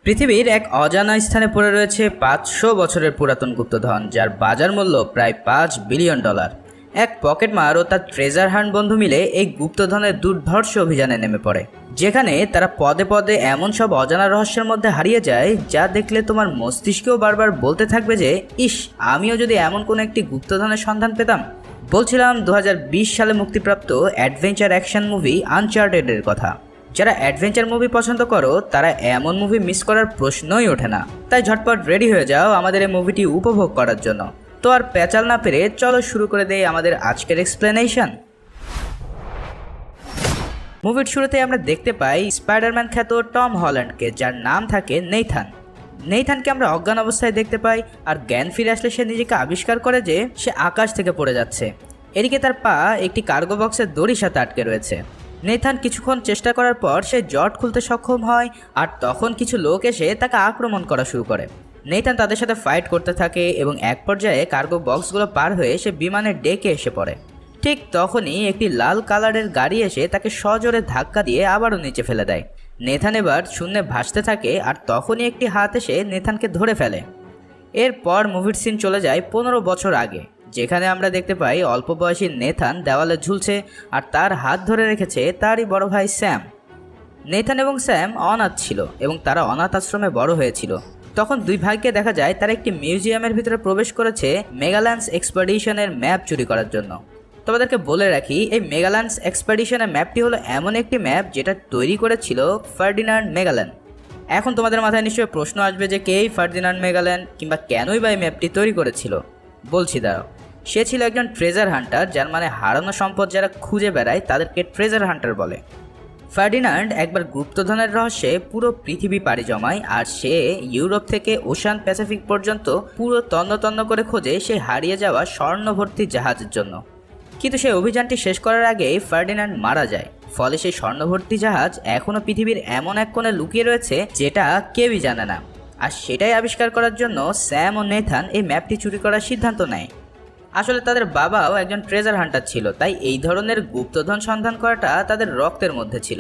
পৃথিবীর এক অজানা স্থানে পড়ে রয়েছে ৫০০ বছরের পুরাতন গুপ্তধন, যার বাজার মূল্য প্রায় $৫ বিলিয়ন। এক পকেটমার ও তার ট্রেজার হান্ট বন্ধু মিলে এই গুপ্তধনের দুর্ধর্ষ অভিযানে নেমে পড়ে, যেখানে তারা পদে পদে এমন সব অজানা রহস্যের মধ্যে হারিয়ে যায় যা দেখলে তোমার মস্তিষ্কেও বারবার বলতে থাকবে যে ইস, আমিও যদি এমন কোনো একটি গুপ্তধনের সন্ধান পেতাম। বলছিলাম ২০২০ সালে মুক্তিপ্রাপ্ত অ্যাডভেঞ্চার অ্যাকশন মুভি আনচার্টেডের কথা। যারা অ্যাডভেঞ্চার মুভি পছন্দ করো তারা এমন মুভি মিস করার প্রশ্নই ওঠে না। তাই ঝটপট রেডি হয়ে যাও আমাদের এই মুভিটি উপভোগ করার জন্য। তো আর পেঁচাল না পেরে চলো শুরু করে দেই আমাদের আজকের এক্সপ্লেনেশন। মুভির শুরুতে আমরা দেখতে পাই স্পাইডারম্যান খ্যাত টম হল্যান্ডকে, যার নাম থাকে নেইথান। নেইথানকে আমরা অজ্ঞান অবস্থায় দেখতে পাই, আর জ্ঞান ফিরে আসলে সে নিজেকে আবিষ্কার করে যে সে আকাশ থেকে পড়ে যাচ্ছে। এদিকে তার পা একটি কার্গো বক্সের দড়ির সাথে আটকে রয়েছে। নেইথান কিছুক্ষণ চেষ্টা করার পর সে জট খুলতে সক্ষম হয়, আর তখন কিছু লোক এসে তাকে আক্রমণ করা শুরু করে। নেইথান তাদের সাথে ফাইট করতে থাকে এবং এক পর্যায়ে কার্গো বক্সগুলো পার হয়ে সে বিমানের ডেকে এসে পড়ে। ঠিক তখনই একটি লাল কালারের গাড়ি এসে তাকে সজোরে ধাক্কা দিয়ে আবারও নিচে ফেলে দেয়। নেথান এবার শূন্যে ভাসতে থাকে, আর তখনই একটি হাত এসে নেথানকে ধরে ফেলে। এরপর মুভির সিন চলে যায় ১৫ বছর আগে, যেখানে আমরা দেখতে পাই অল্প বয়সী নেথান দেওয়ালে ঝুলছে, আর তার হাত ধরে রেখেছে তারই বড় ভাই স্যাম। নেথান এবং স্যাম অনাথ ছিল এবং তারা অনাথ আশ্রমে বড় হয়েছিল। তখন দুই ভাইকে দেখা যায় তারা একটি মিউজিয়ামের ভিতরে প্রবেশ করেছে মেগাল্যান্ডস এক্সপেডিশনের ম্যাপ চুরি করার জন্য। তোমাদেরকে বলে রাখি, এই মেগাল্যান্ডস এক্সপেডিশনের ম্যাপটি হলো এমন একটি ম্যাপ যেটা তৈরি করেছিল ফার্ডিনান্ড মেগালেন। এখন তোমাদের মাথায় নিশ্চয়ই প্রশ্ন আসবে যে কে এই ফার্ডিনান্ড মেগালেন, কিংবা কেনই বা এই ম্যাপটি তৈরি করেছিল। বলছি দাঁড়াও। সে ছিল একজন ট্রেজার হান্টার, যার মানে হারানো সম্পদ যারা খুঁজে বেড়ায় তাদেরকে ট্রেজার হান্টার বলে। ফার্ডিনান্ড একবার গুপ্তধনের রহস্যে পুরো পৃথিবী পাড়ি জমায়, আর সে ইউরোপ থেকে ওশান প্যাসিফিক পর্যন্ত পুরো তন্ন তন্ন করে খোঁজে সেই হারিয়ে যাওয়া স্বর্ণভর্তি জাহাজের জন্য। কিন্তু সেই অভিযানটি শেষ করার আগেই ফার্ডিনান্ড মারা যায়। ফলে সেই স্বর্ণভর্তি জাহাজ এখনও পৃথিবীর এমন এক কোণে লুকিয়ে রয়েছে যেটা কেউই জানে না। আর সেটাই আবিষ্কার করার জন্য স্যাম ও নেথান এই ম্যাপটি চুরি করার সিদ্ধান্ত নেয়। আসলে তাদের বাবাও একজন ট্রেজার হান্টার ছিল, তাই এই ধরনের গুপ্তধন সন্ধান করাটা তাদের রক্তের মধ্যে ছিল।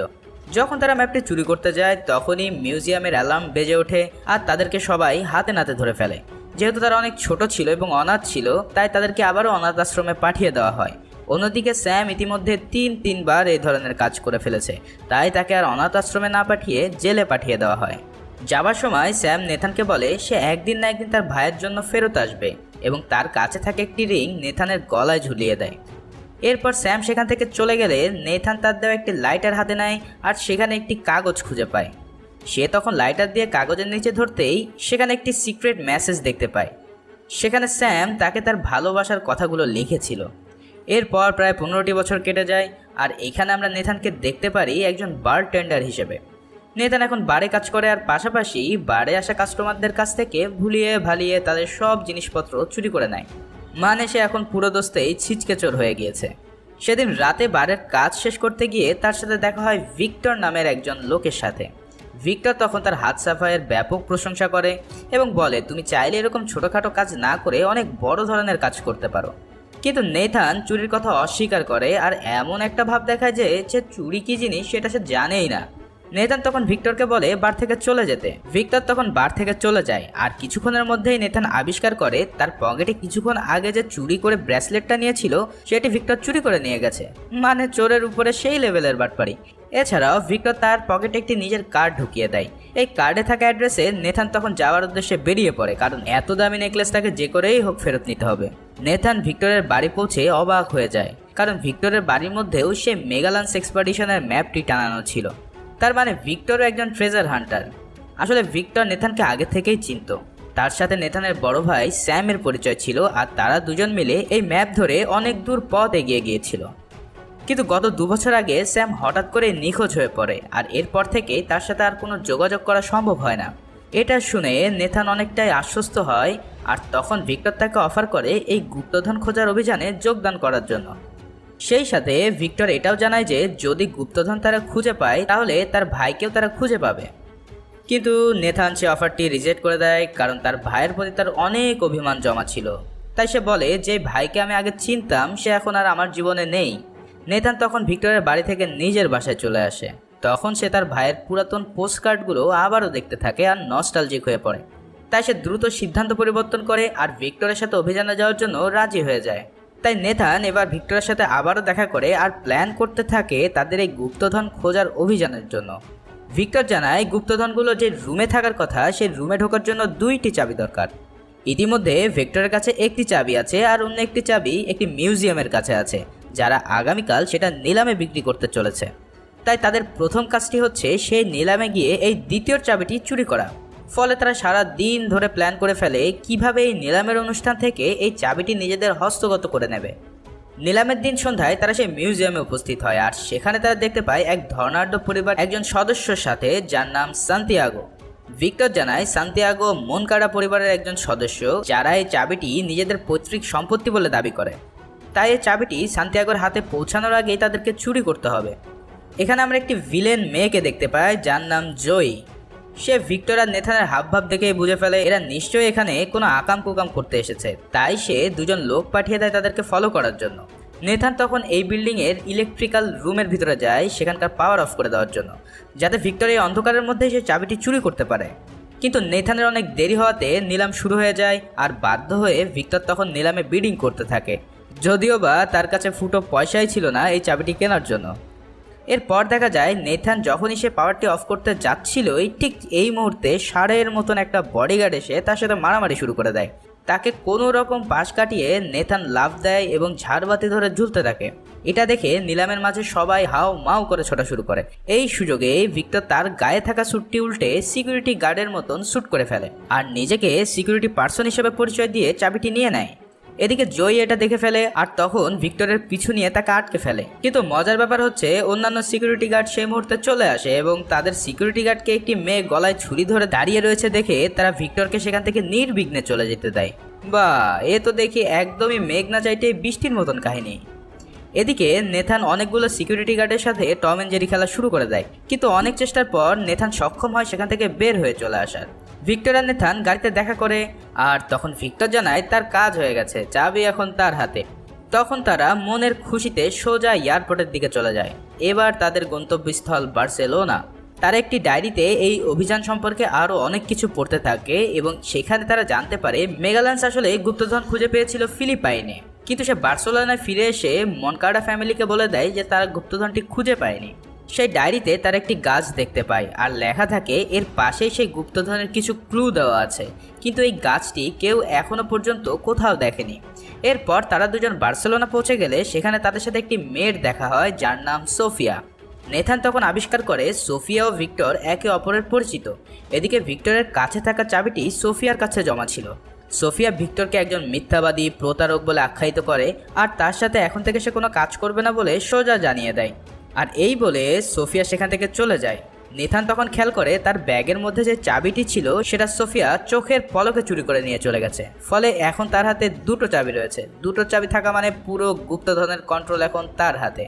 যখন তারা ম্যাপটি চুরি করতে যায় তখনই মিউজিয়ামের অ্যালার্ম বেজে ওঠে, আর তাদেরকে সবাই হাতে নাতে ধরে ফেলে। যেহেতু তারা অনেক ছোট ছিল এবং অনাথ ছিল, তাই তাদেরকে আবারও অনাথ আশ্রমে পাঠিয়ে দেওয়া হয়। অন্যদিকে স্যাম ইতিমধ্যে তিনবার এই ধরনের কাজ করে ফেলেছে, তাই তাকে আর অনাথ আশ্রমে না পাঠিয়ে জেলে পাঠিয়ে দেওয়া হয়। যাবার সময় স্যাম নেথানকে বলে সে একদিন না একদিন তার ভাইয়ের জন্য ফেরত আসবে, এবং তার কাছে থাকে একটি রিং নেথানের গলায় ঝুলিয়ে দেয়। এরপর স্যাম সেখান থেকে চলে গেলে নেথান তার দেওয়া একটি লাইটার হাতে নেয়, আর সেখানে একটি কাগজ খুঁজে পায়। সে তখন লাইটার দিয়ে কাগজের নিচে ধরতেই সেখানে একটি সিক্রেট মেসেজ দেখতে পায়। সেখানে স্যাম তাকে তার ভালোবাসার কথাগুলো লিখেছিল। এরপর প্রায় ১৫টি বছর কেটে যায়, আর এখানে আমরা নেথানকে দেখতে পারি একজন বারটেন্ডার হিসেবে। নেথান এখন বারে কাজ করে, আর পাশাপাশি বারে আসা কাস্টমারদের কাছ থেকে ভুলিয়ে ভালিয়ে তাদের সব জিনিসপত্র চুরি করে নেয়। মানে সে এখন পুরো দোস্তেই ছিচকে চোর হয়ে গিয়েছে। সেদিন রাতে বারের কাজ শেষ করতে গিয়ে তার সাথে দেখা হয় ভিক্টর নামের একজন লোকের সাথে। ভিক্টর তখন তার হাত সাফাইয়ের ব্যাপক প্রশংসা করে এবং বলে তুমি চাইলে এরকম ছোটোখাটো কাজ না করে অনেক বড় ধরনের কাজ করতে পারো। কিন্তু নেথান চুরির কথা অস্বীকার করে, আর এমন একটা ভাব দেখায় যে সে চুরি কী জিনিস সেটা সে জানেই না। নেথান তখন ভিক্টরকে বলে বার থেকে চলে যেতে। ভিক্টর তখন বার থেকে চলে যায়, আর কিছুক্ষণের মধ্যেই নেথান আবিষ্কার করে তার পকেটে কিছুক্ষণ আগে যে চুরি করে ব্রেসলেটটা নিয়েছিল সেটি ভিক্টর চুরি করে নিয়ে গেছে। মানে চোরের উপরে সেই লেভেলের বাটপারি। এছাড়াও ভিক্টর তার পকেটে একটি নিজের কার্ড ঢুকিয়ে দেয়। এই কার্ডে থাকা অ্যাড্রেসে নেথান তখন যাওয়ার উদ্দেশ্যে বেরিয়ে পড়ে, কারণ এত দামি নেকলেস তাকে যে করেই হোক ফেরত নিতে হবে। নেথান ভিক্টরের বাড়ি পৌঁছে অবাক হয়ে যায়, কারণ ভিক্টরের বাড়ির মধ্যেও সে মেগাল্যান্ডস এক্সপেডিশনের ম্যাপটি টানানো ছিল। তার মানে ভিক্টরও একজন ট্রেজার হান্টার। আসলে ভিক্টর নেথানকে আগে থেকেই চিনত। তার সাথে নেথানের বড় ভাই স্যামের পরিচয় ছিল, আর তারা দুজন মিলে এই ম্যাপ ধরে অনেক দূর পথ এগিয়ে গিয়েছিল। কিন্তু গত ২ বছর আগে স্যাম হঠাৎ করে নিখোঁজ হয়ে পড়ে, আর এরপর থেকেই তার সাথে আর কোনো যোগাযোগ করা সম্ভব হয় না। এটা শুনে নেথান অনেকটাই আশ্বস্ত হয়, আর তখন ভিক্টর তাকে অফার করে এই গুপ্তধন খোঁজার অভিযানে যোগদান করার জন্য। সেই সাথে ভিক্টর এটাও জানায় যে যদি গুপ্তধন তারা খুঁজে পায় তাহলে তার ভাইকেও তারা খুঁজে পাবে। কিন্তু নেথান সে অফারটি রিজেক্ট করে দেয়, কারণ তার ভাইয়ের প্রতি তার অনেক অভিমান জমা ছিল। তাই সে বলে যে ভাইকে আমি আগে চিনতাম সে এখন আর আমার জীবনে নেই। নেথান তখন ভিক্টরের বাড়ি থেকে নিজের বাসায় চলে আসে। তখন সে তার ভাইয়ের পুরাতন পোস্ট কার্ডগুলো আবারও দেখতে থাকে আর নস্টালজিক হয়ে পড়ে। তাই সে দ্রুত সিদ্ধান্ত পরিবর্তন করে আর ভিক্টরের সাথে অভিযানে যাওয়ার জন্য রাজি হয়ে যায়। তাই নেথান এবার ভিক্টরের সাথে আবারও দেখা করে আর প্ল্যান করতে থাকে তাদের এই গুপ্তধন খোঁজার অভিযানের জন্য। ভিক্টর জানায় গুপ্তধনগুলো যে রুমে থাকার কথা সেই রুমে ঢোকার জন্য 2টি চাবি দরকার। ইতিমধ্যে ভিক্টরের কাছে একটি চাবি আছে আর অন্য একটি চাবি একটি মিউজিয়ামের কাছে আছে, যারা আগামীকাল সেটা নিলামে বিক্রি করতে চলেছে। তাই তাদের প্রথম কাজটি হচ্ছে সেই নিলামে গিয়ে এই দ্বিতীয় চাবিটি চুরি করা। ফলে তারা সারা দিন ধরে প্ল্যান করে ফেলে কিভাবে এই নিলামের অনুষ্ঠান থেকে এই চাবিটি নিজেদের হস্তগত করে নেবে। নিলামের দিন সন্ধ্যায় তারা সেই মিউজিয়ামে উপস্থিত হয় আর সেখানে তারা দেখতে পায় এক ধনাঢ্য পরিবার একজন সদস্যর সাথে, যার নাম সান্তিয়াগো। ভিক্টর জানায় সান্তিয়াগো মনকাডা পরিবারের একজন সদস্য, যারা এই চাবিটি নিজেদের পৈতৃক সম্পত্তি বলে দাবি করে। তাই এই চাবিটি সান্তিয়াগোর হাতে পৌঁছানোর আগেই তাদেরকে চুরি করতে হবে। এখানে আমরা একটি ভিলেন মেয়েকে দেখতে পাই, যার নাম জয়ী। সে ভিক্টর আর নেথানের হাবভাব দেখেই বুঝে ফেলে এরা নিশ্চয়ই এখানে কোনো আকাম কুকাম করতে এসেছে। তাই সে 2জন লোক পাঠিয়ে দেয় তাদেরকে ফলো করার জন্য। নেথান তখন এই বিল্ডিংয়ের ইলেকট্রিক্যাল রুমের ভিতরে যায় সেখানকার পাওয়ার অফ করে দেওয়ার জন্য, যাতে ভিক্টর এই অন্ধকারের মধ্যেই সে চাবিটি চুরি করতে পারে। কিন্তু নেথানের অনেক দেরি হওয়াতে নিলাম শুরু হয়ে যায় আর বাধ্য হয়ে ভিক্টর তখন নিলামে বিডিং করতে থাকে, যদিও বা তার কাছে ফুটো পয়সাই ছিল না এই চাবিটি কেনার জন্য। এরপর দেখা যায় নেথান যখনই সে পাওয়ারটি অফ করতে যাচ্ছিল ঠিক এই মুহূর্তে ষাঁড়ের মতন একটা বডিগার্ড এসে তার সাথে মারামারি শুরু করে দেয়। তাকে কোনো রকম পাশ কাটিয়ে নেথান লাফ দেয় এবং ঝাড়বাতি ধরে ঝুলতে থাকে। এটা দেখে নিলামের মাঝে সবাই হাও মাও করে ছোটা শুরু করে। এই সুযোগে ভিক্টর তার গায়ে থাকা স্যুটটি উল্টে সিকিউরিটি গার্ডের মতন স্যুট করে ফেলে আর নিজেকে সিকিউরিটি পার্সন হিসেবে পরিচয় দিয়ে চাবিটি নিয়ে নেয়। এদিকে জয়ী এটা দেখে ফেলে আর তখন ভিক্টরের পিছু নিয়ে তাকে আটকে ফেলে। কিন্তু মজার ব্যাপার হচ্ছে অন্যান্য সিকিউরিটি গার্ড সেই মুহূর্তে চলে আসে এবং তাদের সিকিউরিটি গার্ডকে একটি মেয়ে গলায় ছুরি ধরে দাঁড়িয়ে রয়েছে দেখে তারা ভিক্টরকে সেখান থেকে নির্বিঘ্নে চলে যেতে দেয়। বা এ তো দেখি একদমই মেঘ না চাইতে বৃষ্টির মতন কাহিনী। এদিকে নেথান অনেকগুলো সিকিউরিটি গার্ডের সাথে টম এন্ড জেরি খেলা শুরু করে দেয়, কিন্তু অনেক চেষ্টার পর নেথান সক্ষম হয় সেখান থেকে বের হয়ে চলে আসার। ভিক্টর আর নেথান গাড়িতে দেখা করে আর তখন ভিক্টর জানায় তার কাজ হয়ে গেছে, চাবি এখন তার হাতে। তখন তারা মনের খুশিতে সোজা এয়ারপোর্টের দিকে চলে যায়। এবার তাদের গন্তব্যস্থল বার্সেলোনা। তারা একটি ডায়েরিতে এই অভিযান সম্পর্কে আরও অনেক কিছু পড়তে থাকে এবং সেখানে তারা জানতে পারে মেগালান্স আসলে গুপ্তধন খুঁজে পেয়েছিল ফিলিপাইনে, কিন্তু সে বার্সেলোনায় ফিরে এসে মনকাডা ফ্যামিলিকে বলে দেয় যে তারা গুপ্তধনটি খুঁজে পায়নি। সেই ডায়েরিতে তারা একটি গাছ দেখতে পায় আর লেখা থাকে এর পাশেই সেই গুপ্তধনের কিছু ক্লু দেওয়া আছে, কিন্তু এই গাছটি কেউ এখনো পর্যন্ত কোথাও দেখেনি। এরপর তারা 2জন বার্সেলোনা পৌঁছে গেলে সেখানে তাদের সাথে একটি মেয়ের দেখা হয়, যার নাম সোফিয়া। নেথান তখন আবিষ্কার করে সোফিয়া ও ভিক্টর একে অপরের পরিচিত। এদিকে ভিক্টরের কাছে থাকা চাবিটি সোফিয়ার কাছে জমা ছিল। সোফিয়া ভিক্টরকে একজন মিথ্যাবাদী প্রতারক বলে আখ্যায়িত করে আর তার সাথে এখন থেকে সে কোনো কাজ করবে না বলে সোজা জানিয়ে দেয়। আর এই বলে সোফিয়া সেখান থেকে চলে যায়। নেথান তখন খেয়াল করে তার ব্যাগের মধ্যে যে চাবিটি ছিল সেটা সোফিয়া চোখের পলকে চুরি করে নিয়ে চলে গেছে। ফলে এখন তার হাতে 2টো চাবি রয়েছে। 2টো চাবি থাকা মানে পুরো গুপ্তধনের কন্ট্রোল এখন তার হাতে।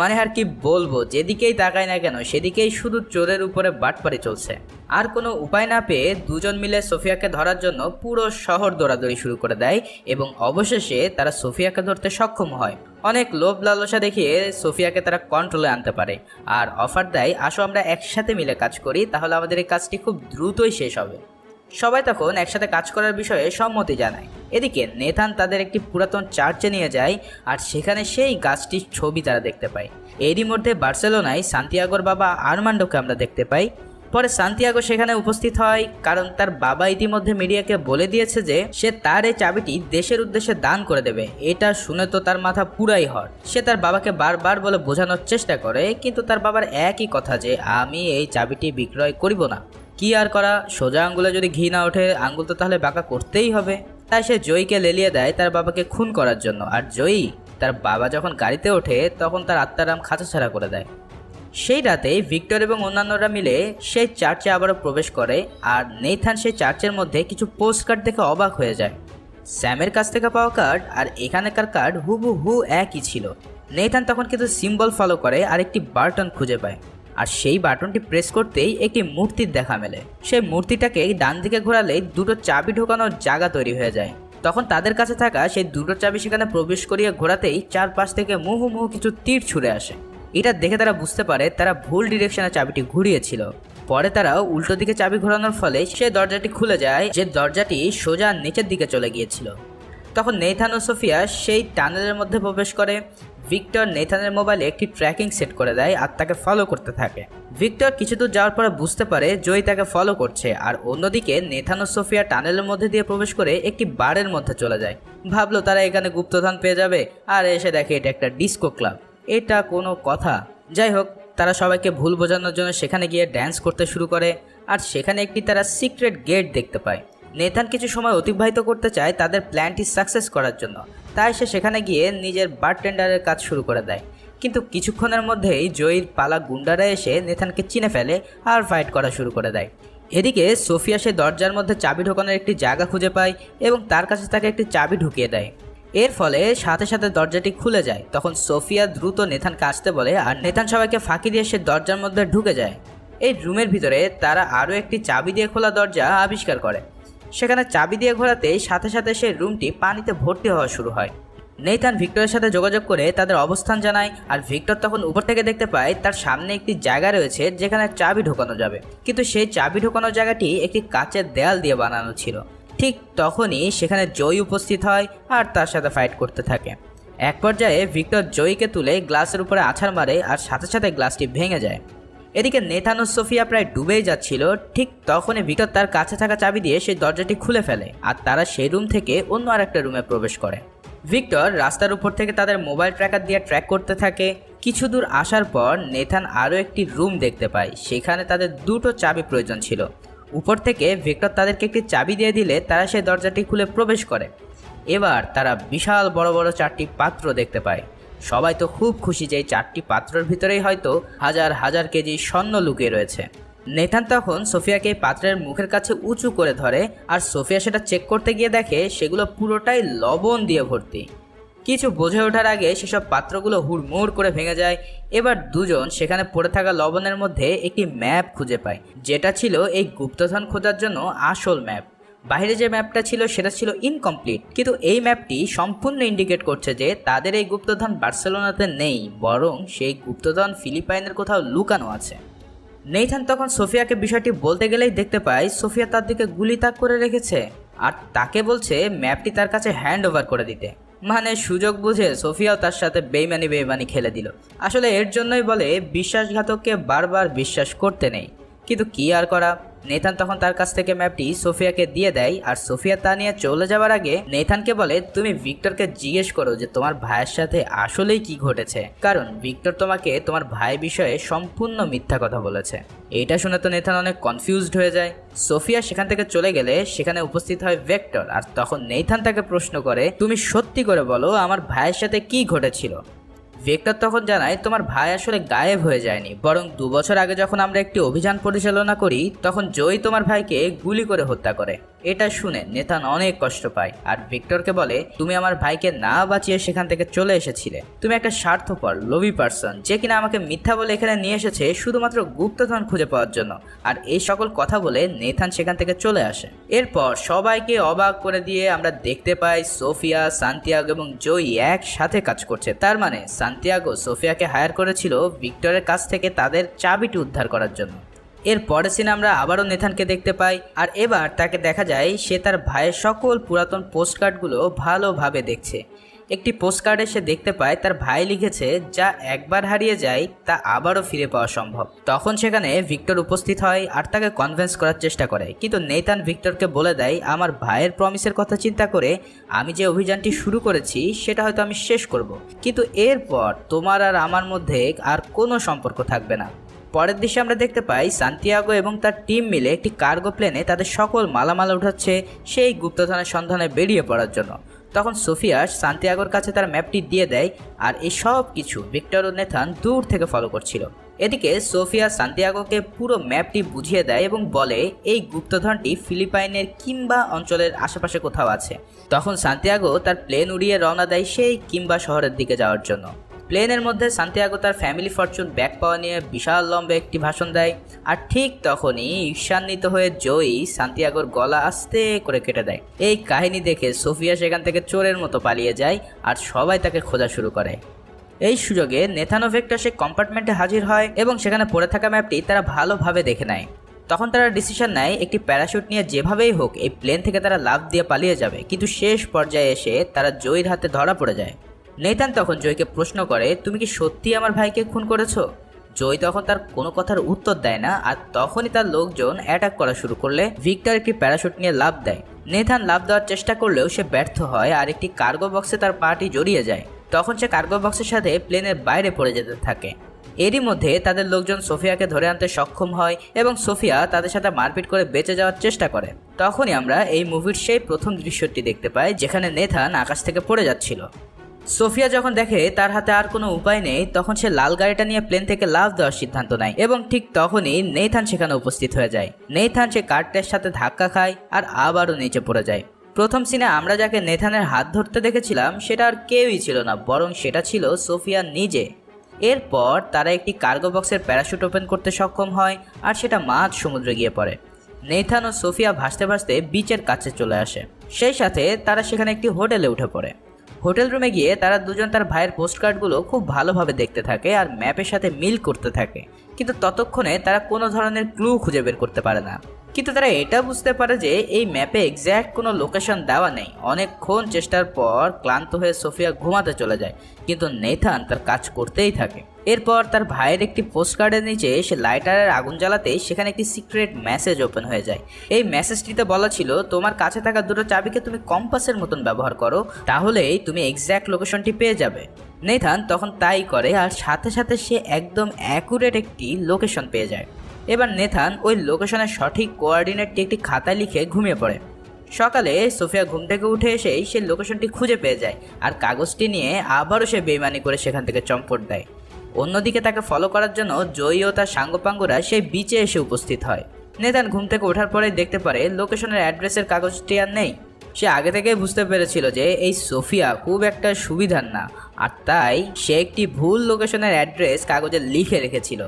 মানে আর কি বলবো, যেদিকেই তাকায় না কেন সেদিকেই শুধু চোরের উপরে বাটপারি চলছে। আর কোনো উপায় না পেয়ে 2জন মিলে সোফিয়াকে ধরার জন্য পুরো শহর দৌড়াদৌড়ি শুরু করে দেয় এবং অবশেষে তারা সোফিয়াকে ধরতে সক্ষম হয়। অনেক লোভ লালসা দেখিয়ে সোফিয়াকে তারা কন্ট্রোলে আনতে পারে আর অফার দেয়, আসো আমরা একসাথে মিলে কাজ করি, তাহলে আমাদের এই কাজটি খুব দ্রুতই শেষ হবে। সবাই তখন একসাথে কাজ করার বিষয়ে সম্মতি জানায়। এদিকে নেথান তাদের একটি পুরাতন চার্চে নিয়ে যায় আর সেখানে সেই গাছটির ছবি তারা দেখতে পায়। এরই মধ্যে বার্সেলোনায় সান্তিয়াগোর বাবা আর্মান্ডোকে আমরা দেখতে পাই। পরে সান্তিয়াগো সেখানে উপস্থিত হয় কারণ তার বাবা ইতিমধ্যে মিডিয়াকে বলে দিয়েছে যে সে তার এই চাবিটি দেশের উদ্দেশ্যে দান করে দেবে। এটা শুনে তো তার মাথা পুরাই হট। সে তার বাবাকে বারবার বলে বোঝানোর চেষ্টা করে, কিন্তু তার বাবার একই কথা যে আমি এই চাবিটি বিক্রয় করিব না। কি আর করা, সোজা আঙ্গুলে যদি ঘি না ওঠে আঙ্গুল তো তাহলে বাঁকা করতেই হবে। তাই সে জয়ীকে লেলিয়ে দেয় তার বাবাকে খুন করার জন্য। আর জয়ী তার বাবা যখন গাড়িতে ওঠে তখন তার আত্মারাম খাঁচাছাড়া করে দেয়। সেই রাতেই ভিক্টর এবং অন্যান্যরা মিলে সেই চার্চে আবারও প্রবেশ করে আর নেথান সেই চার্চের মধ্যে কিছু পোস্ট কার্ড দেখে অবাক হয়ে যায়। স্যামের কাছ থেকে পাওয়া কার্ড আর এখানকার কার্ড হুবহু একই ছিল। নেথান তখন কিছু সিম্বল ফলো করে আর একটি বাটন খুঁজে পায় আর সেই বাটনটি প্রেস করতেই একটি মূর্তির দেখা মেলে। সেই মূর্তিটাকে ডান দিকে ঘোরালে 2টো চাবি ঢোকানোর জায়গা তৈরি হয়ে যায়। তখন তাদের কাছে থাকা সেই 2টো চাবি সেখানে প্রবেশ করিয়ে ঘোরাতেই চারপাশ থেকে মুহুর্মুহু কিছু তীর ছুঁড়ে আসে। এটা দেখে তারা বুঝতে পারে তারা ভুল ডিরেকশনে চাবিটি ঘুরিয়েছিল। পরে তারা উল্টো দিকে চাবি ঘোরানোর ফলে সেই দরজাটি খুলে যায়, যে দরজাটি সোজা নিচের দিকে চলে গিয়েছিল। তখন নেথান ও সোফিয়া সেই টানেলের মধ্যে প্রবেশ করে। ভিক্টর নেথানের মোবাইলে একটি ট্র্যাকিং সেট করে দেয় আর তাকে ফলো করতে থাকে। ভিক্টর কিছু দূর যাওয়ার পরে বুঝতে পারে জয়ী তাকে ফলো করছে, আর অন্যদিকে নেথান ও সোফিয়া টানেলের মধ্যে দিয়ে প্রবেশ করে একটি বারের মধ্যে চলে যায়। ভাবলো তারা এখানে গুপ্তধন পেয়ে যাবে, আর এসে দেখে এটা একটা ডিস্কো ক্লাব। এটা কোনো কথা? যাই হোক, তারা সবাইকে ভুল বোঝানোর জন্য সেখানে গিয়ে ড্যান্স করতে শুরু করে, আর সেখানে একটি তারা সিক্রেট গেট দেখতে পায়। নেথান কিছু সময় অতিবাহিত করতে চায় তাদের প্ল্যানটি সাকসেস করার জন্য, তাই সে সেখানে গিয়ে নিজের বারটেন্ডারের কাজ শুরু করে দেয়। কিন্তু কিছুক্ষণের মধ্যেই জয়ীর পালা গুন্ডারা এসে নেথানকে চিনে ফেলে আর ফাইট করা শুরু করে দেয়। এদিকে সোফিয়া সে দরজার মধ্যে চাবি ঢোকানোর একটি জায়গা খুঁজে পায় এবং তার কাছে তাকে একটি চাবি ঢুকিয়ে দেয়। এর ফলে সাথে সাথে দরজাটি খুলে যায়। তখন সোফিয়া দ্রুত নেথানকে আসতে বলে, আর নেথান সবাইকে ফাঁকি দিয়ে সে দরজার মধ্যে ঢুকে যায়। এই রুমের ভিতরে তারা আরও একটি চাবি দিয়ে খোলা দরজা আবিষ্কার করে। সেখানে চাবি দিয়ে ঘোরাতেই সাথে সাথে সেই রুমটি পানিতে ভর্তি হওয়া শুরু হয়। নেথান ভিক্টরের সাথে যোগাযোগ করে তাদের অবস্থান জানায়, আর ভিক্টর তখন উপর থেকে দেখতে পায় তার সামনে একটি জায়গা রয়েছে যেখানে চাবি ঢোকানো যাবে, কিন্তু সেই চাবি ঢোকানোর জায়গাটি একটি কাচের দেয়াল দিয়ে বানানো ছিল। ঠিক তখনই সেখানে জয়ী উপস্থিত হয় আর তার সাথে ফাইট করতে থাকে। এক পর্যায়ে ভিক্টর জয়ীকে তুলে গ্লাসের উপরে আছাড় মারে, আর সাথে সাথে গ্লাসটি ভেঙে যায়। এদিকে নেথান ও সোফিয়া প্রায় ডুবেই যাচ্ছিল। ঠিক তখনই ভিক্টর তার কাছে থাকা চাবি দিয়ে সেই দরজাটি খুলে ফেলে, আর তারা সেই রুম থেকে অন্য আরেকটা রুমে প্রবেশ করে। ভিক্টর রাস্তার উপর থেকে তাদের মোবাইল ট্র্যাকার দিয়ে ট্র্যাক করতে থাকে। কিছু দূর আসার পর নেথান আরও একটি রুম দেখতে পায়, সেখানে তাদের দুটো চাবি প্রয়োজন ছিল। উপর থেকে ভিক্টর তাদেরকে একটি চাবি দিয়ে দিলে তারা সেই দরজাটি খুলে প্রবেশ করে। এবার তারা বিশাল বড় বড় 4টি পাত্র দেখতে পায়। সবাই তো খুব খুশি যে এই 4টি পাত্রের ভিতরেই হয়তো হাজার হাজার কেজি স্বর্ণ লুকিয়ে রয়েছে। নেথান তখন সোফিয়াকে পাত্রের মুখের কাছে উঁচু করে ধরে, আর সোফিয়া সেটা চেক করতে গিয়ে দেখে সেগুলো পুরোটাই লবণ দিয়ে ভর্তি। কিছু বোঝে ওঠার আগে সেসব পাত্রগুলো হুড়মুড় করে ভেঙে যায়। এবার দুজন সেখানে পড়ে থাকা লবণের মধ্যে একটি ম্যাপ খুঁজে পায়, যেটা ছিল এই গুপ্তধন খোঁজার জন্য আসল ম্যাপ। বাইরে যে ম্যাপটা ছিল সেটা ছিল ইনকমপ্লিট, কিন্তু এই ম্যাপটি সম্পূর্ণ ইন্ডিকেট করছে যে তাদের এই গুপ্তধন বার্সেলোনাতে নেই, বরং সেই গুপ্তধন ফিলিপাইনের কোথাও লুকানো আছে। নেথান তখন সোফিয়াকে বিষয়টি বলতে গেলেই দেখতে পায় সোফিয়া তার দিকে গুলি তাক করে রেখেছে, আর তাকে বলছে ম্যাপটি তার কাছে হ্যান্ড ওভার করে দিতে। মানে সুযোগ বুঝে সোফিয়াও তার সাথে বেইমানি খেলে দিল। আসলে এর জন্যই বলে বিশ্বাসঘাতককে বারবার বিশ্বাস করতে নেই, কিন্তু কি আর করা। নেথান তখন তার কাছ থেকে ম্যাপটি সোফিয়াকে দিয়ে দেয়, আর সোফিয়া তা নিয়ে চলে যাওয়ার আগে নেথানকে বলে, তুমি ভিক্টরকে জিজ্ঞেস করো যে তোমার ভাইয়ের সাথে আসলেই কি ঘটেছে, কারণ ভিক্টর তোমাকে তোমার ভাই বিষয়ে সম্পূর্ণ মিথ্যা কথা বলেছে। এটা শুনে তো নেথান অনেক কনফিউজড হয়ে যায়। সোফিয়া সেখান থেকে চলে গেলে সেখানে উপস্থিত হয় ভিক্টর, আর তখন নেথান তাকে প্রশ্ন করে, তুমি সত্যি করে বলো আমার ভাইয়ের সাথে কি ঘটেছিল। ভিক্টর তখন জানায়, তোমার ভাই আসলে গায়েব হয়ে যায়নি, বরং 2 বছর আগে যখন আমরা একটি অভিযান পরিচালনা করি তখন জয়ী তোমার ভাইকে গুলি করে হত্যা করে। এটা শুনে নেথান অনেক কষ্ট পায়, আর ভিক্টরকে বলে, তুমি আমার ভাইকে না বাঁচিয়ে সেখান থেকে চলে এসেছিলে। তুমি একটা স্বার্থপর লোভী পার্সন, যে কিনা আমাকে মিথ্যা বলে এখানে নিয়ে এসেছে শুধুমাত্র গুপ্তধন খুঁজে পাওয়ার জন্য। আর এই সকল কথা বলে নেথান সেখান থেকে চলে আসে। এরপর সবাইকে অবাক করে দিয়ে আমরা দেখতে পাই সোফিয়া, সান্তিয়াগো এবং জয়ী একসাথে কাজ করছে। তার মানে সান্তিয়াগো সোফিয়াকে হায়ার করেছিল ভিক্টরের কাছ থেকে তাদের চাবিটি উদ্ধার করার জন্য। এর পরের সিনে আমরা আবারও নেথানকে দেখতে পাই, আর এবার তাকে দেখা যায় সে তার ভাইয়ের সকল পুরাতন পোস্টকার্ডগুলো ভালোভাবে দেখছে। একটি পোস্টকার্ডে সে দেখতে পায় তার ভাই লিখেছে, যা একবার হারিয়ে যায় তা আবারও ফিরে পাওয়া সম্ভব। তখন সেখানে ভিক্টর উপস্থিত হয় আর তাকে কনভিন্স করার চেষ্টা করে, কিন্তু নেথান ভিক্টরকে বলে দেয়, আমার ভাইয়ের প্রমিসের কথা চিন্তা করে আমি যে অভিযানটি শুরু করেছি সেটা হয়তো আমি শেষ করব, কিন্তু এরপর তোমার আর আমার মধ্যে আর কোনো সম্পর্ক থাকবে না। পরের দৃশ্যে আমরা দেখতে পাই সান্তিয়াগো এবং তার টিম মিলে একটি কার্গো প্লেনে তাদের সকল মালামাল উঠাচ্ছে সেই গুপ্তধনের সন্ধানে বেরিয়ে পড়ার জন্য। তখন সোফিয়া সান্তিয়াগোর কাছে তার ম্যাপটি দিয়ে দেয়, আর এই সব কিছু ভিক্টর ও নেথান দূর থেকে ফলো করছিল। এদিকে সোফিয়া সান্তিয়াগোকে পুরো ম্যাপটি বুঝিয়ে দেয় এবং বলে এই গুপ্তধনটি ফিলিপাইনের কিম্বা অঞ্চলের আশেপাশে কোথাও আছে। তখন সান্তিয়াগো তার প্লেন উড়িয়ে রওনা দেয় সেই কিম্বা শহরের দিকে যাওয়ার জন্য। প্লেনের মধ্যে সান্তিয়াগো তার ফ্যামিলি ফরচুন ব্যাগ পাওয়া নিয়ে বিশাল লম্বা একটি ভাষণ দেয়, আর ঠিক তখনই ঈর্ষান্বিত হয়ে জয়ী সান্তিয়াগোর গলা আস্তে করে কেটে দেয়। এই কাহিনী দেখে সোফিয়া সেখান থেকে চোরের মতো পালিয়ে যায়, আর সবাই তাকে খোঁজা শুরু করে। এই সুযোগে নেথান ও ভেক্টর সে কম্পার্টমেন্টে হাজির হয় এবং সেখানে পড়ে থাকা ম্যাপটি তারা ভালোভাবে দেখে নেয়। তখন তারা ডিসিশন নেয় একটি প্যারাশুট নিয়ে যেভাবেই হোক এই প্লেন থেকে তারা লাফ দিয়ে পালিয়ে যাবে, কিন্তু শেষ পর্যায়ে এসে তারা জয়ীর হাতে ধরা পড়ে যায়। নেথান তখন জয়কে প্রশ্ন করে, তুমি কি সত্যি আমার ভাইকে খুন করেছো? জয় তখন তার কোনো কথার উত্তর দেয় না, আর তখনই তার লোকজন অ্যাটাক করা শুরু করলে ভিক্টর একটি প্যারাশুট নিয়ে লাফ দেয়। নেথান লাফ দেওয়ার চেষ্টা করলেও সে ব্যর্থ হয় আর একটি কার্গো বক্সে তার পাটি জড়িয়ে যায়। তখন সে কার্গো বক্সের সাথে প্লেনের বাইরে পড়ে যেতে থাকে। এরই মধ্যে তাদের লোকজন সোফিয়াকে ধরে আনতে সক্ষম হয় এবং সোফিয়া তাদের সাথে মারপিট করে বেঁচে যাওয়ার চেষ্টা করে। তখনই আমরা এই মুভির সেই প্রথম দৃশ্যটি দেখতে পাই যেখানে নেথান আকাশ থেকে পড়ে যাচ্ছিল। সোফিয়া যখন দেখে তার হাতে আর কোনো উপায় নেই, তখন সে লাল গাড়িটা নিয়ে প্লেন থেকে লাফ দেওয়ার সিদ্ধান্ত নেয় এবং ঠিক তখনই নেথান সেখানে উপস্থিত হয়ে যায়। নেথান সে কার্টের সাথে ধাক্কা খায় আর আবারও নিচে পড়ে যায়। প্রথম সিনে আমরা যাকে নেথানের হাত ধরতে দেখেছিলাম সেটা আর কেউই ছিল না, বরং সেটা ছিল সোফিয়া নিজে। এরপর তারা একটি কার্গো বক্সের প্যারাশুট ওপেন করতে সক্ষম হয় আর সেটা মাঝ সমুদ্রে গিয়ে পড়ে। নেথান ও সোফিয়া ভাসতে ভাসতে বিচের কাছে চলে আসে। সেই সাথে তারা সেখানে একটি হোটেলে উঠে পড়ে। হোটেল রুমে গিয়ে তারা দুজন তার ভাইয়ের পোস্টকার্ডগুলো খুব ভালোভাবে দেখতে থাকে আর ম্যাপের সাথে মিল করতে থাকে, কিন্তু ততক্ষণে তারা কোনো ধরনের ক্লু খুঁজে বের করতে পারে না। কিন্তু তারা এটা বুঝতে পারে যে এই ম্যাপে এক্স্যাক্ট কোনো লোকেশন দেওয়া নেই। অনেকক্ষণ চেষ্টার পর ক্লান্ত হয়ে সোফিয়া ঘুমাতে চলে যায়, কিন্তু নেথান তার কাজ করতেই থাকে। এরপর তার ভাইয়ের একটি পোস্টকার্ডের নিচে সে লাইটারের আগুন জ্বালাতে সেখানে একটি সিক্রেট মেসেজ ওপেন হয়ে যায়। এই মেসেজটিতে বলা ছিল, তোমার কাছে থাকা দুটো চাবিকে তুমি কম্পাসের মতন ব্যবহার করো, তাহলেই তুমি এক্স্যাক্ট লোকেশনটি পেয়ে যাবে। নেথান তখন তাই করে আর সাথে সাথে সে একদম অ্যাকুরেট একটি লোকেশন পেয়ে যায়। এবার নেথান ওই লোকেশনের সঠিক কোঅর্ডিনেটটি একটি খাতায় লিখে ঘুমিয়ে পড়ে। সকালে সোফিয়া ঘুম থেকে উঠে এসেই সে লোকেশনটি খুঁজে পেয়ে যায় আর কাগজটি নিয়ে আবারও সে বেইমানি করে সেখান থেকে চম্পট দেয়। অন্যদিকে তাকে ফলো করার জন্য জয়ী ও তার সাঙ্গপাঙ্গরা সেই বিচে এসে উপস্থিত হয়। নেথান ঘুম থেকে ওঠার পরে দেখতে পারে লোকেশনের অ্যাড্রেসের কাগজটি আর নেই। সে আগে থেকেই বুঝতে পেরেছিল যে এই সোফিয়া খুব একটা সুবিধার না, আর তাই সে একটি ভুল লোকেশনের অ্যাড্রেস কাগজে লিখে রেখেছিল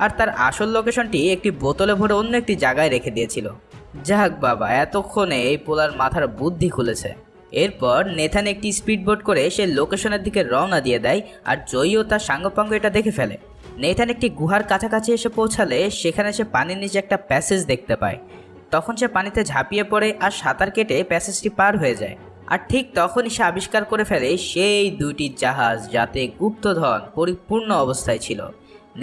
আর তার আসল লোকেশনটি একটি বোতলে ভরে অন্য একটি জায়গায় রেখে দিয়েছিল। যাক বাবা, এতক্ষণে এই পোলার মাথার বুদ্ধি খুলেছে। এরপর নেথান একটি স্পিডবোট করে সে লোকেশনের দিকে রওনা দিয়ে দেয় আর জয়ী ও তার সাঙ্গপাঙ্গ এটা দেখে ফেলে। নেথান একটি গুহার কাছাকাছি এসে পৌঁছালে সেখানে সে পানির নিচে একটা প্যাসেজ দেখতে পায়। তখন সে পানিতে ঝাঁপিয়ে পড়ে আর সাঁতার কেটে প্যাসেজটি পার হয়ে যায়। আর ঠিক তখনই সে আবিষ্কার করে ফেলে সেই দুটি জাহাজ যাতে গুপ্তধন পরিপূর্ণ অবস্থায় ছিল।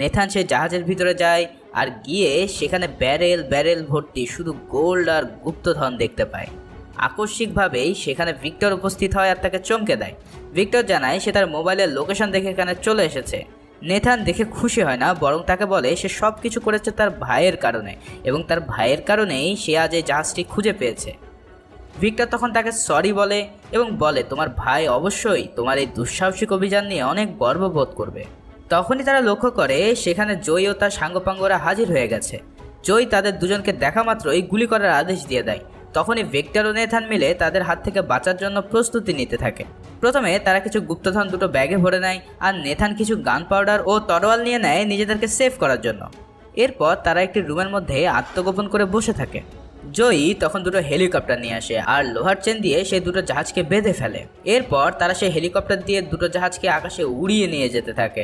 নেথান সে জাহাজের ভিতরে যায় আর গিয়ে সেখানে ব্যারেল ব্যারেল ভর্তি শুধু গোল্ড আর গুপ্তধন দেখতে পায়। আকস্মিকভাবেই সেখানে ভিক্টর উপস্থিত হয় আর তাকে চমকে দেয়। ভিক্টর জানায় সে তার মোবাইলের লোকেশন দেখে এখানে চলে এসেছে। নেথান দেখে খুশি হয় না, বরং তাকে বলে সে সব কিছু করেছে তার ভাইয়ের কারণে এবং তার ভাইয়ের কারণেই সে আজ এই জাহাজটি খুঁজে পেয়েছে। ভিক্টর তখন তাকে সরি বলে এবং বলে তোমার ভাই অবশ্যই তোমার এই দুঃসাহসিক অভিযান নিয়ে অনেক গর্ববোধ করবে। তখনই তারা লক্ষ্য করে সেখানে জয়ী ও তার সাঙ্গপাঙ্গরা হাজির হয়ে গেছে। জয়ী তাদের দুজনকে দেখা মাত্রই গুলি করার আদেশ দিয়ে দেয়। তখনই ভিক্টর ও নেথান মিলে তাদের হাত থেকে বাঁচার জন্য প্রস্তুতি নিতে থাকে। প্রথমে তারা কিছু গুপ্তধন দুটো ব্যাগে ভরে নেয় আর নেথান কিছু গান পাউডার ও তরোয়াল নিয়ে নেয় নিজেদেরকে সেভ করার জন্য। এরপর তারা একটি রুমের মধ্যে আত্মগোপন করে বসে থাকে। জয়ী তখন দুটো হেলিকপ্টার নিয়ে আসে আর লোহার চেন দিয়ে সেই দুটো জাহাজকে বেঁধে ফেলে। এরপর তারা সেই হেলিকপ্টার দিয়ে দুটো জাহাজকে আকাশে উড়িয়ে নিয়ে যেতে থাকে।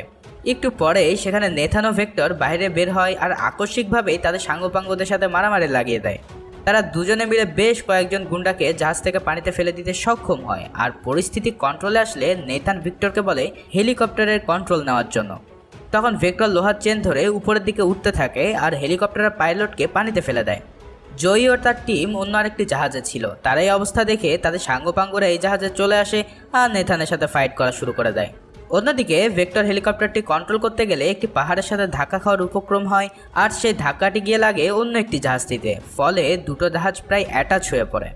একটু পরেই সেখানে নেথান ও ভিক্টর বাইরে বের হয় আর আকস্মিকভাবেই তাদের সাঙ্গপাঙ্গদের সাথে মারামারি লাগিয়ে দেয়। তারা দুজনে মিলে বেশ কয়েকজন গুন্ডাকে জাহাজ থেকে পানিতে ফেলে দিতে সক্ষম হয় আর পরিস্থিতি কন্ট্রোলে আসলে নেথান ভিক্টরকে বলে হেলিকপ্টারের কন্ট্রোল নেওয়ার জন্য। তখন ভিক্টর লোহার চেন ধরে উপরের দিকে উঠতে থাকে আর হেলিকপ্টারের পাইলটকে পানিতে ফেলে দেয়। জয়ী ও তার টিম অন্য আরেকটি জাহাজে ছিল। তারা এই অবস্থা দেখে তাদের সাঙ্গপাঙ্গরা এই জাহাজে চলে আসে আর নেথানের সাথে ফাইট করা শুরু করে দেয়। অন্যদিকে ভিক্টর হেলিকপ্টারটি কন্ট্রোল করতে গেলে একটি পাহাড়ের সাথে ধাক্কা খাওয়ার উপক্রম হয় আর সেই ধাক্কাটি গিয়ে লাগে অন্য একটি জাহাজটিতে, ফলে দুটো জাহাজ প্রায় অ্যাটাচ হয়ে পড়ে।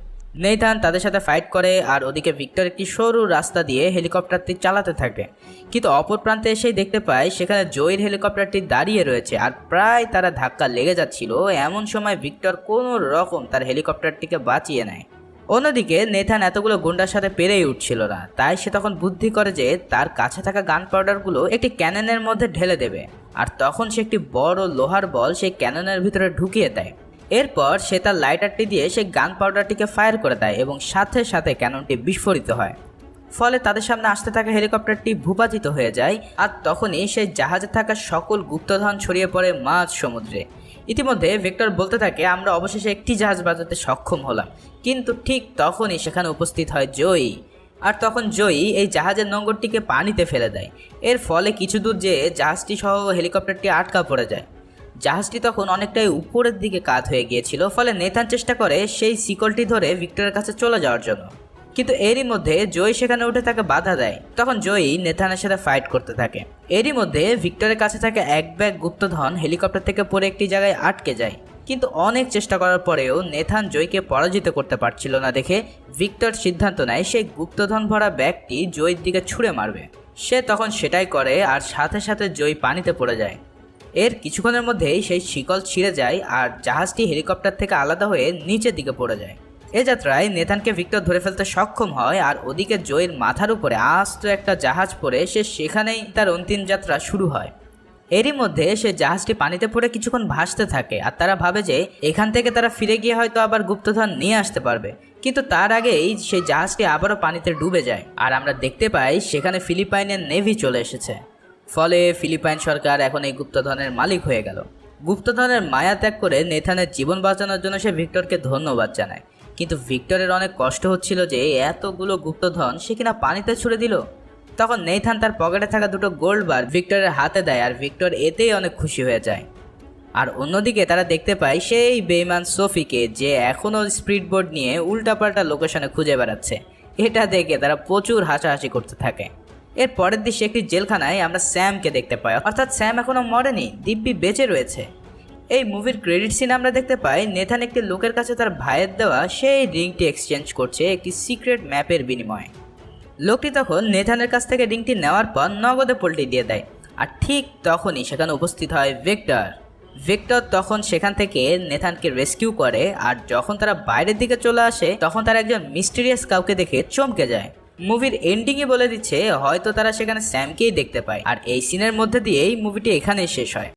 নেথান তাদের সাথে ফাইট করে আর ওদিকে ভিক্টর একটি সরু রাস্তা দিয়ে হেলিকপ্টারটি চালাতে থাকে। কিন্তু অপর প্রান্তে এসেই দেখতে পায় সেখানে জয়ীর হেলিকপ্টারটি দাঁড়িয়ে রয়েছে আর প্রায় তারা ধাক্কা লেগে যাচ্ছিল। এমন সময় ভিক্টর কোনো রকম তার হেলিকপ্টারটিকে বাঁচিয়ে নেয়। অন্যদিকে নেথান এতগুলো গুন্ডার সাথে পেরেই উঠছিল না, তাই সে তখন বুদ্ধি করে যে তার কাছে থাকা গান পাউডারগুলো একটি ক্যাননের মধ্যে ঢেলে দেবে আর তখন সে একটি বড় লোহার বল সেই ক্যাননের ভিতরে ঢুকিয়ে দেয়। এরপর সে তার লাইটারটি দিয়ে সেই গান পাউডারটিকে ফায়ার করে দেয় এবং সাথে সাথে ক্যাননটি বিস্ফোরিত হয়। ফলে তাদের সামনে আসতে থাকা হেলিকপ্টারটি ভূপাতিত হয়ে যায় আর তখনই সেই জাহাজে থাকা সকল গুপ্তধন ছড়িয়ে পড়ে মাঝ সমুদ্রে। ইতিমধ্যে ভিক্টর বলতে থাকে, আমরা অবশেষে একটি জাহাজ বাজাতে সক্ষম হলাম। কিন্তু ঠিক তখনই সেখানে উপস্থিত হয় জয়ী। আর তখন জয়ী এই জাহাজের নোঙরটিকে পানিতে ফেলে দেয়। এর ফলে কিছু দূর যেয়ে জাহাজটি সহ হেলিকপ্টারটি আটকা পড়ে যায়। জাহাজটি তখন অনেকটাই উপরের দিকে কাত হয়ে গিয়েছিল, ফলে নেথান চেষ্টা করে সেই শিকলটি ধরে ভিক্টরের কাছে চলে যাওয়ার জন্য। কিন্তু এরই মধ্যে জয়ী সেখানে উঠে তাকে বাধা দেয়। তখন জয়ী নেথানের সাথে ফাইট করতে থাকে। এরই মধ্যে ভিক্টরের কাছে থাকা এক ব্যাগ গুপ্তধন হেলিকপ্টার থেকে পড়ে একটি জায়গায় আটকে যায়। কিন্তু অনেক চেষ্টা করার পরেও নেথান জয়ীকে পরাজিত করতে পারছিল না দেখে ভিক্টর সিদ্ধান্ত নেয় সেই গুপ্তধন ভরা ব্যাগটি জয়ীর দিকে ছুঁড়ে মারবে। সে তখন সেটাই করে আর সাথে সাথে জয়ী পানিতে পড়ে যায়। এর কিছুক্ষণের মধ্যেই সেই শিকল ছিঁড়ে যায় আর জাহাজটি হেলিকপ্টার থেকে আলাদা হয়ে নিচের দিকে পড়ে যায়। এ যাত্রায় নেথানকে ভিক্টর ধরে ফেলতে সক্ষম হয় আর ওদিকে জয়ীর মাথার উপরে আস্ত একটা জাহাজ পড়ে সে সেখানেই তার অন্তিম যাত্রা শুরু হয়। এরই মধ্যে সে জাহাজটি পানিতে পড়ে কিছুক্ষণ ভাসতে থাকে আর তারা ভাবে যে এখান থেকে তারা ফিরে গিয়ে হয়তো আবার গুপ্তধন নিয়ে আসতে পারবে। কিন্তু তার আগেই সেই জাহাজটি আবারও পানিতে ডুবে যায় আর আমরা দেখতে পাই সেখানে ফিলিপাইনের নেভি চলে এসেছে। ফলে ফিলিপাইন সরকার এখন এই গুপ্তধনের মালিক হয়ে গেল। গুপ্তধনের মায়া ত্যাগ করে নেথানের জীবন বাঁচানোর জন্য সে ভিক্টরকে ধন্যবাদ জানায়। কিন্তু ভিক্টরের অনেক কষ্ট হচ্ছিল যে এতগুলো গুপ্তধন সে কিনা পানিতে ছুড়ে দিল। তখন নেথান তার পকেটে থাকা দুটো গোল্ড বার ভিক্টরের হাতে দেয় আর ভিক্টর এতেই অনেক খুশি হয়ে যায়। আর অন্যদিকে তারা দেখতে পায় সেই বেইমান সোফিকে, যে এখনও স্পিড বোর্ড নিয়ে উল্টাপাল্টা লোকেশনে খুঁজে বেড়াচ্ছে। এটা দেখে তারা প্রচুর হাসাহাসি করতে থাকে। এর পরের দৃশ্যে একটি জেলখানায় আমরা স্যামকে দেখতে পাই, অর্থাৎ স্যাম এখনও মরেনি, দিব্যি বেঁচে রয়েছে। এই মুভির ক্রেডিট সিনে আমরা দেখতে পাই নেথান একটি লোকের কাছে তার ভাইয়ের দেওয়া সেই রিংটি এক্সচেঞ্জ করছে একটি সিক্রেট ম্যাপের বিনিময়ে। লোকটি তখন নেথানের কাছ থেকে রিংটি নেওয়ার পর নগদে পল্টি দিয়ে দেয়। আর ঠিক তখনই সেখানে উপস্থিত হয় ভিক্টর। ভিক্টর তখন সেখান থেকে নেথানকে রেস্কিউ করে আর যখন তারা বাইরের দিকে চলে আসে তখন তারা একজন মিস্টিরিয়াস কাউকে দেখে চমকে যায়। মুভির এন্ডিংয়ে বলে দিচ্ছে হয়তো তারা সেখানে স্যামকেই দেখতে পায়। আর এই সিনের মধ্যে দিয়েই মুভিটি এখানেই শেষ হয়।